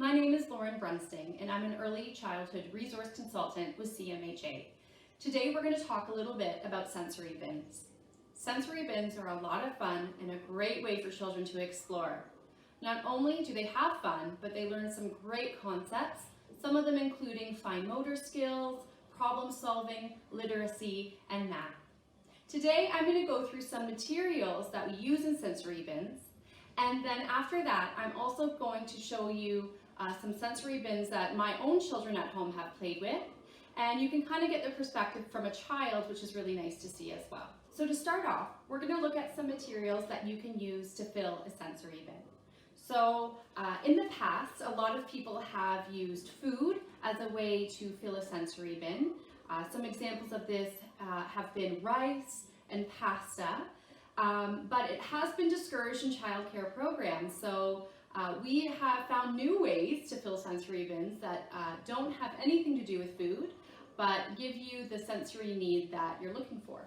My name is Lauren Brunsting, and I'm an early childhood resource consultant with CMHA. Today we're going to talk a little bit about sensory bins. Sensory bins are a lot of fun and a great way for children to explore. Not only do they have fun, but they learn some great concepts, some of them including fine motor skills, problem solving, literacy, and math. Today I'm going to go through some materials that we use in sensory bins, and then after that I'm also going to show you some sensory bins that my own children at home have played with, and you can kind of get the perspective from a child, which is really nice to see as well. So to start off, we're going to look at some materials that you can use to fill a sensory bin. So in the past, a lot of people have used food as a way to fill a sensory bin. Some examples of this have been rice and pasta, but it has been discouraged in childcare programs. So we have found new ways to fill sensory bins that don't have anything to do with food, but give you the sensory need that you're looking for.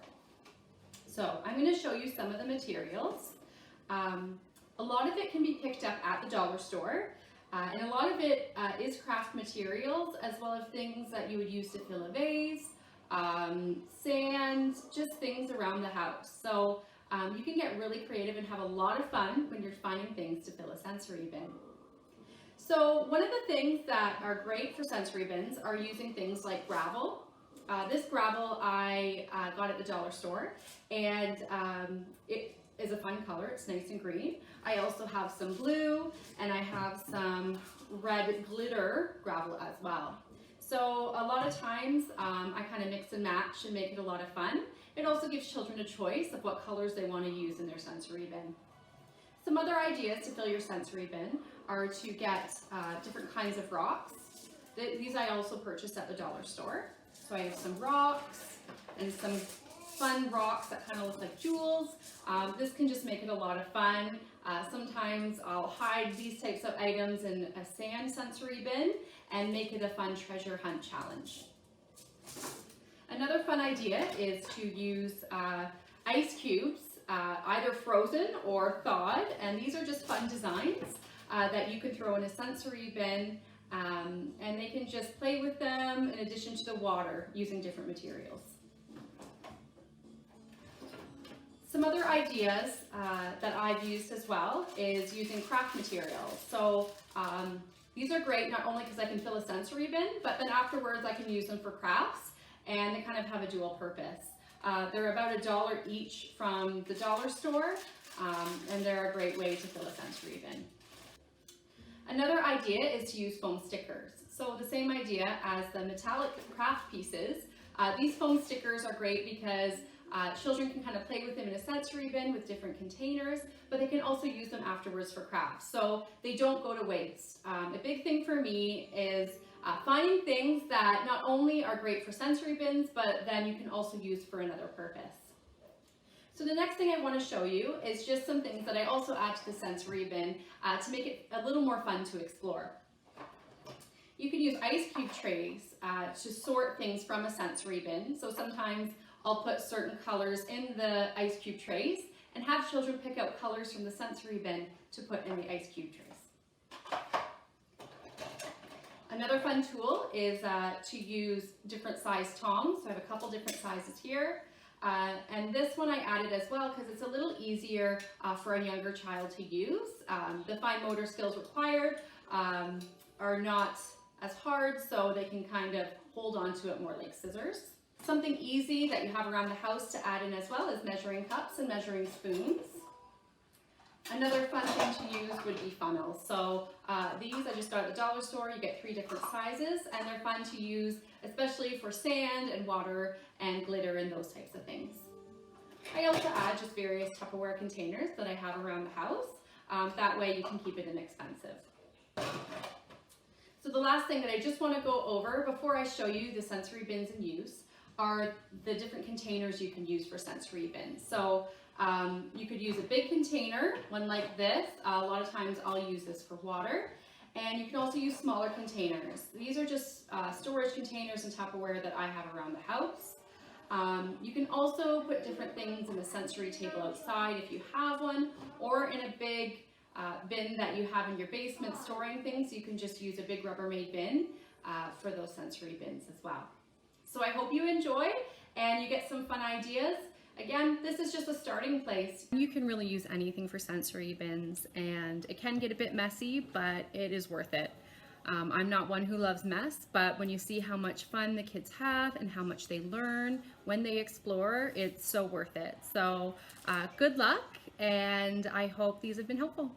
So I'm going to show you some of the materials. A lot of it can be picked up at the dollar store, and a lot of it is craft materials, as well as things that you would use to fill a vase, sand, just things around the house. So you can get really creative and have a lot of fun when you're finding things to fill a sensory bin. So one of the things that are great for sensory bins are using things like gravel. This gravel I got at the dollar store, and it is a fun color. It's nice and green. I also have some blue, and I have some red glitter gravel as well. So a lot of times I kind of mix and match and make it a lot of fun. It also gives children a choice of what colors they want to use in their sensory bin. Some other ideas to fill your sensory bin are to get different kinds of rocks. These I also purchased at the dollar store. So I have some rocks and some fun rocks that kind of look like jewels. This can just make it a lot of fun. Sometimes I'll hide these types of items in a sand sensory bin and make it a fun treasure hunt challenge. Another fun idea is to use ice cubes, either frozen or thawed, and these are just fun designs that you can throw in a sensory bin, and they can just play with them in addition to the water using different materials. Some other ideas that I've used as well is using craft materials. So these are great not only because I can fill a sensory bin, but then afterwards I can use them for crafts, and they kind of have a dual purpose. They're about $1 each from the dollar store, and they're a great way to fill a sensory bin. Another idea is to use foam stickers. So the same idea as the metallic craft pieces, these foam stickers are great because children can kind of play with them in a sensory bin with different containers, but they can also use them afterwards for crafts, so they don't go to waste. A big thing for me is finding things that not only are great for sensory bins, but then you can also use for another purpose. So the next thing I want to show you is just some things that I also add to the sensory bin to make it a little more fun to explore. You can use ice cube trays to sort things from a sensory bin. So sometimes I'll put certain colors in the ice cube trays and have children pick out colors from the sensory bin to put in the ice cube trays. Another fun tool is to use different size tongs. So I have a couple different sizes here. And this one I added as well because it's a little easier for a younger child to use. The fine motor skills required are not as hard, so they can kind of hold on to it more like scissors. Something easy that you have around the house to add in as well is measuring cups and measuring spoons. Another fun thing to use would be funnels. So these I just got at the dollar store. You get 3 different sizes, and they're fun to use, especially for sand and water and glitter and those types of things. I also add just various Tupperware containers that I have around the house. That way you can keep it inexpensive. So the last thing that I just want to go over before I show you the sensory bins in use are the different containers you can use for sensory bins. So you could use a big container, one like this. A lot of times I'll use this for water. And you can also use smaller containers. These are just storage containers and Tupperware that I have around the house. You can also put different things in the sensory table outside if you have one, or in a big bin that you have in your basement storing things, you can just use a big Rubbermaid bin for those sensory bins as well. So I hope you enjoy and you get some fun ideas. Again, this is just a starting place. You can really use anything for sensory bins, and it can get a bit messy, but it is worth it. I'm not one who loves mess, but when you see how much fun the kids have and how much they learn when they explore, it's so worth it. So good luck, and I hope these have been helpful.